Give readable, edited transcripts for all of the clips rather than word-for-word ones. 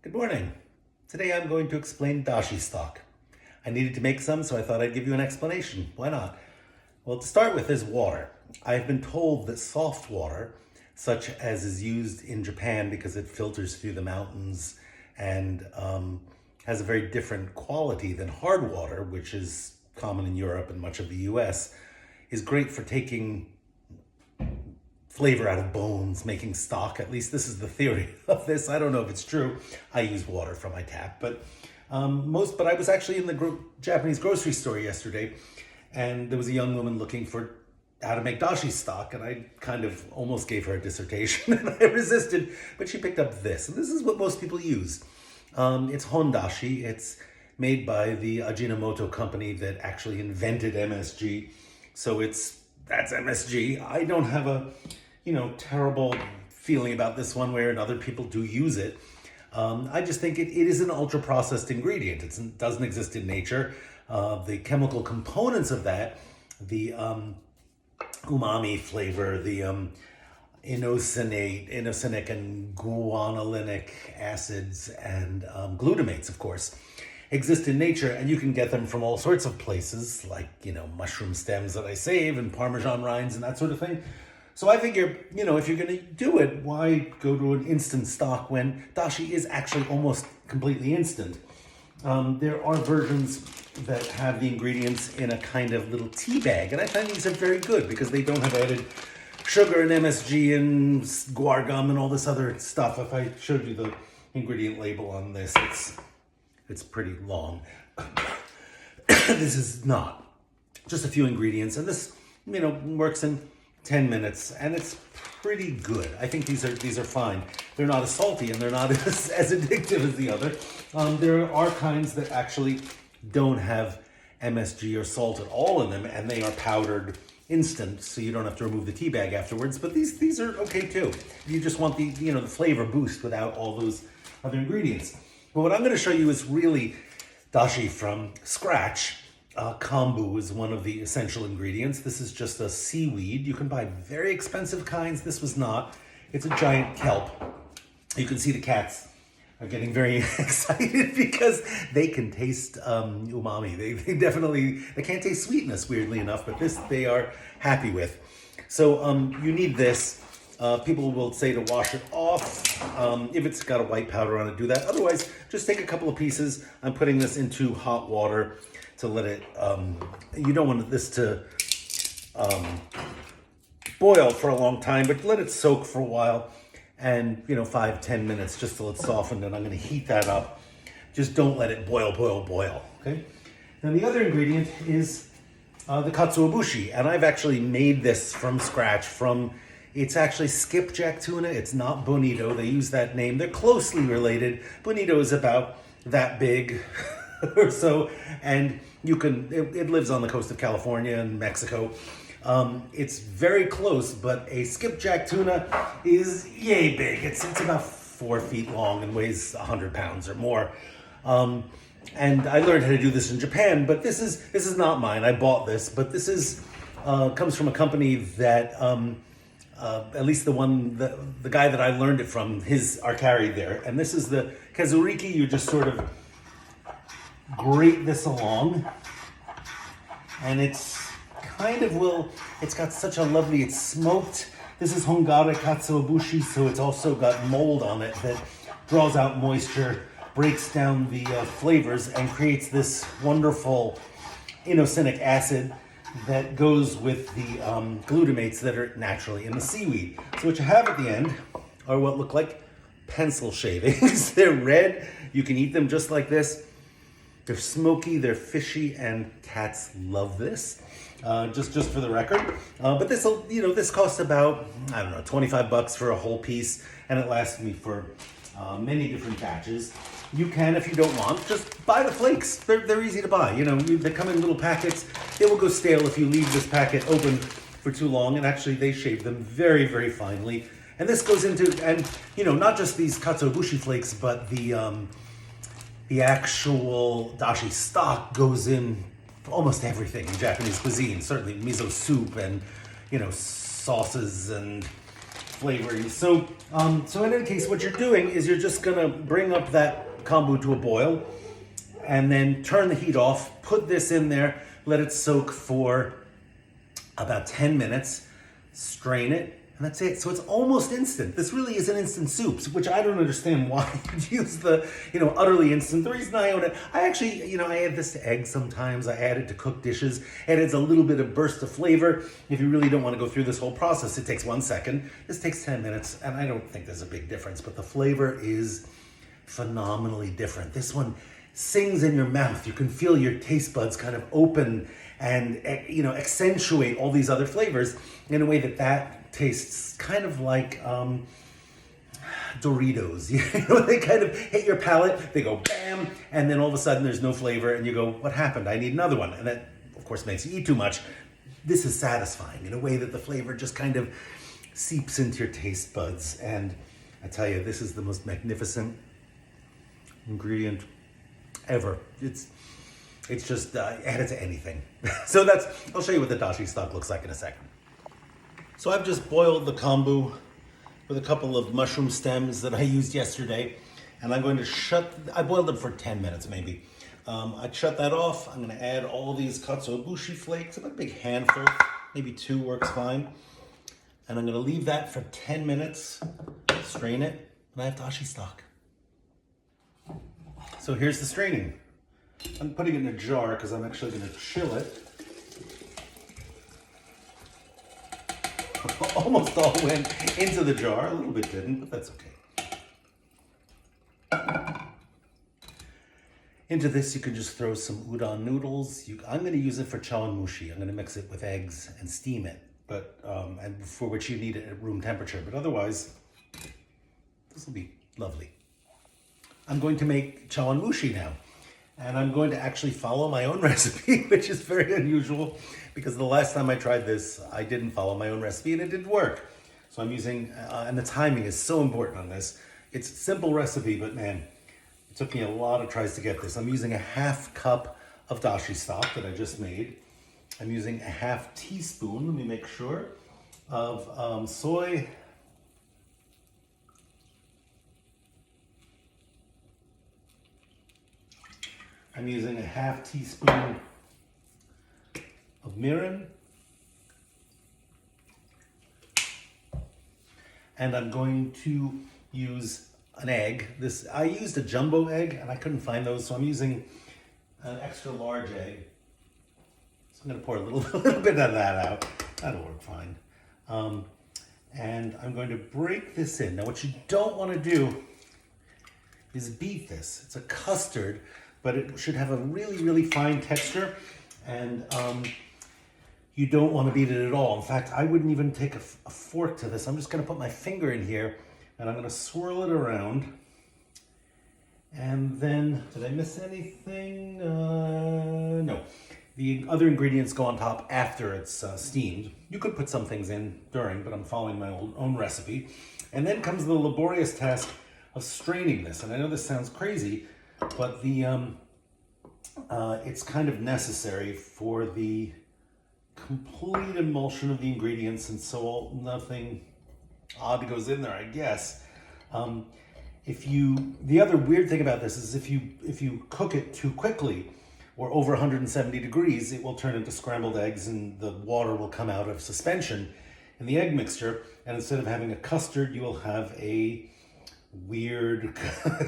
Good morning. Today I'm going to explain dashi stock. I needed to make some, so I thought I'd give you an explanation. Why not? Well, to start with is water. I've been told that soft water, such as is used in Japan because it filters through the mountains and has a very different quality than hard water, which is common in Europe and much of the US, is great for taking flavor out of bones, making stock. At least this is the theory of this. I don't know if it's true. I use water from my tap, but I was actually in the Japanese grocery store yesterday, and there was a young woman looking for how to make dashi stock, and I kind of almost gave her a dissertation, and I resisted, but she picked up this, and this is what most people use. It's hondashi. It's made by the Ajinomoto company that actually invented MSG, so that's MSG. I don't have a terrible feeling about this one way or another. People do use it. I just think it is an ultra-processed ingredient. It doesn't exist in nature. The chemical components of that, the umami flavor, the inosinic and guanylinic acids, and glutamates, of course, exist in nature, and you can get them from all sorts of places, like, mushroom stems that I save and Parmesan rinds and that sort of thing. So I figure, if you're going to do it, why go to an instant stock when dashi is actually almost completely instant? There are versions that have the ingredients in a kind of little tea bag, and I find these are very good because they don't have added sugar and MSG and guar gum and all this other stuff. If I showed you the ingredient label on this, it's pretty long. This is not. Just a few ingredients, and this, works in 10 minutes, and it's pretty good. I think these are fine. They're not as salty, and they're not as addictive as the other. There are kinds that actually don't have MSG or salt at all in them, and they are powdered instant, so you don't have to remove the tea bag afterwards. But these are okay too. You just want the the flavor boost without all those other ingredients. But what I'm going to show you is really dashi from scratch. Kombu is one of the essential ingredients. This is just a seaweed. You can buy very expensive kinds. This was not. It's a giant kelp. You can see the cats are getting very excited because they can taste umami. They can't taste sweetness, weirdly enough, but this they are happy with. So you need this. People will say to wash it off. If it's got a white powder on it, do that. Otherwise, just take a couple of pieces. I'm putting this into hot water to let it, you don't want this to boil for a long time, but let it soak for a while, and 5-10 minutes just till it's softened, and I'm going to heat that up. Just don't let it boil, okay? Now the other ingredient is the katsuobushi, and I've actually made this from scratch it's actually skipjack tuna. It's not bonito. They use that name. They're closely related. Bonito is about that big or so, and it lives on the coast of California and Mexico. It's very close, but a skipjack tuna is yay big. It's about 4 feet long and weighs 100 pounds or more. And I learned how to do this in Japan, but this is not mine. I bought this, but this comes from a company that at least the guy that I learned it from, his are carried there. And this is the kazuriki. You just sort of grate this along, and it's got such a lovely, it's smoked. This is hongare katsuobushi, so it's also got mold on it that draws out moisture, breaks down the flavors, and creates this wonderful inosinic acid that goes with the glutamates that are naturally in the seaweed. So what you have at the end are what look like pencil shavings. They're red. You can eat them just like this. They're smoky, they're fishy, and cats love this. Just for the record. But this costs about, $25 for a whole piece, and it lasts me for many different batches. You can, if you don't want, just buy the flakes. They're easy to buy. They come in little packets. They will go stale if you leave this packet open for too long, and actually they shave them very, very finely. And this goes into, and not just these katsuobushi flakes, but the actual dashi stock goes in almost everything in Japanese cuisine. Certainly miso soup and sauces and flavoring. So in any case, what you're doing is you're just gonna bring up that kombu to a boil and then turn the heat off, put this in there, let it soak for about 10 minutes, strain it, and that's it. So it's almost instant. This really is an instant soup, which I don't understand why you'd use the, utterly instant. The reason I own it, I actually, I add this to eggs sometimes. I add it to cooked dishes. It adds a little bit of burst of flavor. If you really don't want to go through this whole process, it takes 1 second. This takes 10 minutes, and I don't think there's a big difference, but the flavor is phenomenally different. This one sings in your mouth. You can feel your taste buds kind of open and, accentuate all these other flavors in a way that tastes kind of like Doritos. They kind of hit your palate, they go bam, and then all of a sudden there's no flavor, and you go, what happened? I need another one. And that, of course, makes you eat too much. This is satisfying in a way that the flavor just kind of seeps into your taste buds. And I tell you, this is the most magnificent ingredient ever. It's just add it to anything. So I'll show you what the dashi stock looks like in a second. So I've just boiled the kombu with a couple of mushroom stems that I used yesterday, and I'm going to I boiled them for 10 minutes maybe. I shut that off. I'm going to add all these katsuobushi flakes, about a big handful, maybe 2 works fine. And I'm going to leave that for 10 minutes, strain it, and I have dashi stock. So here's the straining. I'm putting it in a jar because I'm actually going to chill it. Almost all went into the jar. A little bit didn't, but that's okay. Into this, you can just throw some udon noodles. I'm going to use it for chawanmushi. I'm going to mix it with eggs and steam it, but and for which you need it at room temperature. But otherwise, this will be lovely. I'm going to make chawanmushi now. And I'm going to actually follow my own recipe, which is very unusual because the last time I tried this, I didn't follow my own recipe and it didn't work. So I'm using, and the timing is so important on this. It's a simple recipe, but man, it took me a lot of tries to get this. I'm using a 1/2 cup of dashi stock that I just made. I'm using a 1/2 teaspoon, let me make sure, of soy. I'm using a 1/2 teaspoon of mirin. And I'm going to use an egg. I used a jumbo egg and I couldn't find those, so I'm using an extra large egg. So I'm going to pour a little bit of that out. That'll work fine. And I'm going to break this in. Now what you don't want to do is beat this. It's a custard, but it should have a really, really fine texture, and you don't want to beat it at all. In fact, I wouldn't even take a fork to this. I'm just going to put my finger in here, and I'm going to swirl it around. And then, did I miss anything? No. The other ingredients go on top after it's steamed. You could put some things in during, but I'm following my own recipe. And then comes the laborious task of straining this. And I know this sounds crazy, but it's kind of necessary for the complete emulsion of the ingredients, and so nothing odd goes in there, I guess. The other weird thing about this is if you cook it too quickly or over 170 degrees, it will turn into scrambled eggs and the water will come out of suspension in the egg mixture. And instead of having a custard, you will have a weird,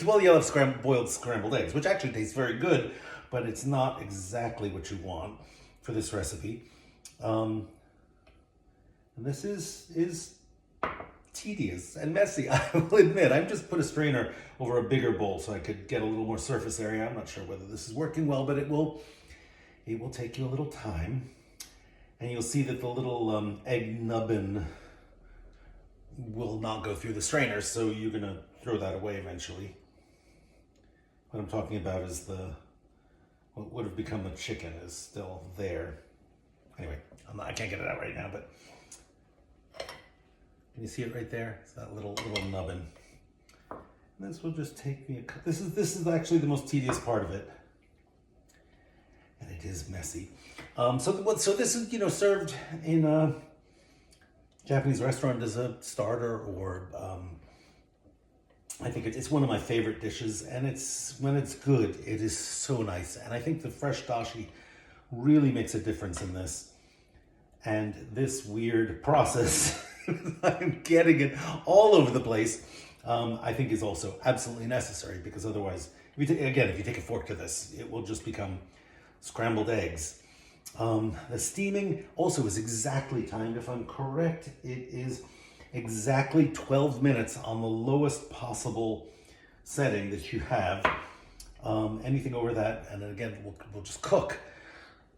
well, you'll have boiled scrambled eggs, which actually tastes very good, but it's not exactly what you want for this recipe. And this is tedious and messy, I will admit. I've just put a strainer over a bigger bowl so I could get a little more surface area. I'm not sure whether this is working well, but it will take you a little time. And you'll see that the little egg nubbin will not go through the strainer, so you're going to throw that away eventually. What I'm talking about is what would have become a chicken is still there. Anyway, I can't get it out right now, but can you see it right there? It's that little nubbin. And this will just take me this is actually the most tedious part of it. And it is messy. So this is, served in Japanese restaurant as a starter, or I think it's one of my favorite dishes, and when it's good, it is so nice. And I think the fresh dashi really makes a difference in this. And this weird process, I'm getting it all over the place, I think is also absolutely necessary, because otherwise, if you take a fork to this, it will just become scrambled eggs. The steaming also is exactly timed. If I'm correct, it is exactly 12 minutes on the lowest possible setting that you have. Anything over that, and then again, we'll just cook.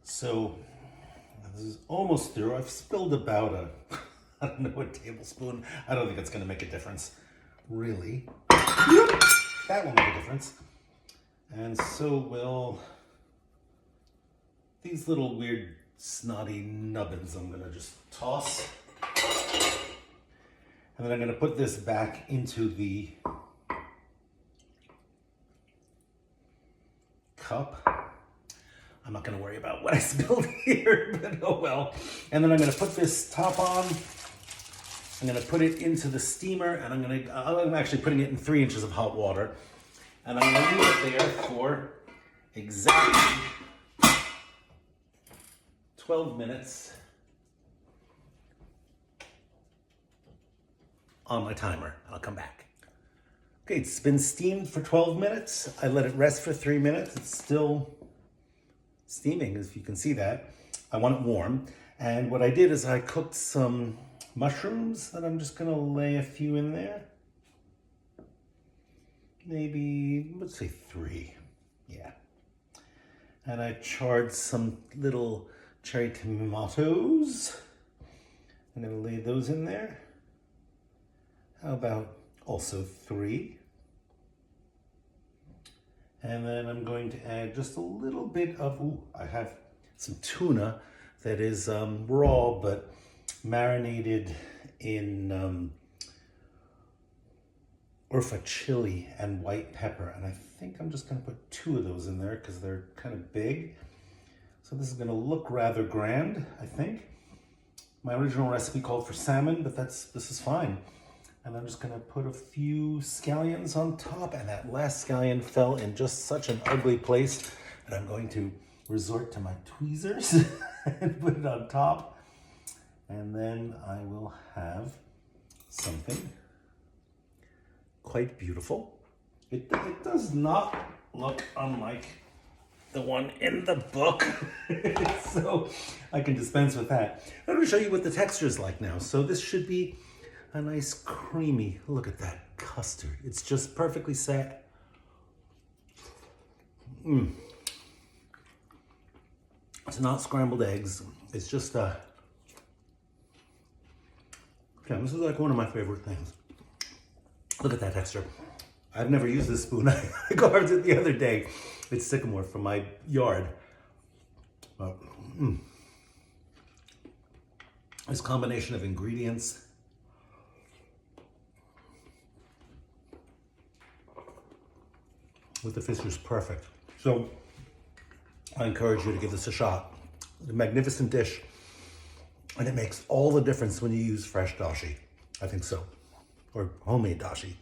So this is almost through. I've spilled about I don't know, a tablespoon. I don't think it's going to make a difference, really. That will make a difference. And so will these little weird snotty nubbins. I'm going to just toss. And then I'm going to put this back into the cup. I'm not going to worry about what I spilled here, but oh well. And then I'm going to put this top on. I'm going to put it into the steamer, and I'm actually putting it in 3 inches of hot water. And I'm going to leave it there for exactly 12 minutes on my timer. I'll come back. Okay, it's been steamed for 12 minutes. I let it rest for 3 minutes. It's still steaming, as you can see that. I want it warm. And what I did is I cooked some mushrooms that I'm just gonna lay a few in there. Maybe, let's say 3, yeah. And I charred some little cherry tomatoes. I'm gonna lay those in there. How about also 3? And then I'm going to add just a little bit of, I have some tuna that is raw, but marinated in Urfa chili and white pepper. And I think I'm just gonna put 2 of those in there because they're kind of big. So this is gonna look rather grand, I think. My original recipe called for salmon, but this is fine. And I'm just gonna put a few scallions on top, and that last scallion fell in just such an ugly place that I'm going to resort to my tweezers and put it on top. And then I will have something quite beautiful. It does not look unlike the one in the book, so I can dispense with that. I'm gonna show you what the texture is like now. So this should be a nice creamy, look at that custard. It's just perfectly set. It's not scrambled eggs. It's just okay, this is like one of my favorite things. Look at that texture. I've never used this spoon. I carved it the other day. It's sycamore from my yard. This combination of ingredients with the fish is perfect. So I encourage you to give this a shot. It's a magnificent dish, and it makes all the difference when you use fresh dashi. I think so, or homemade dashi.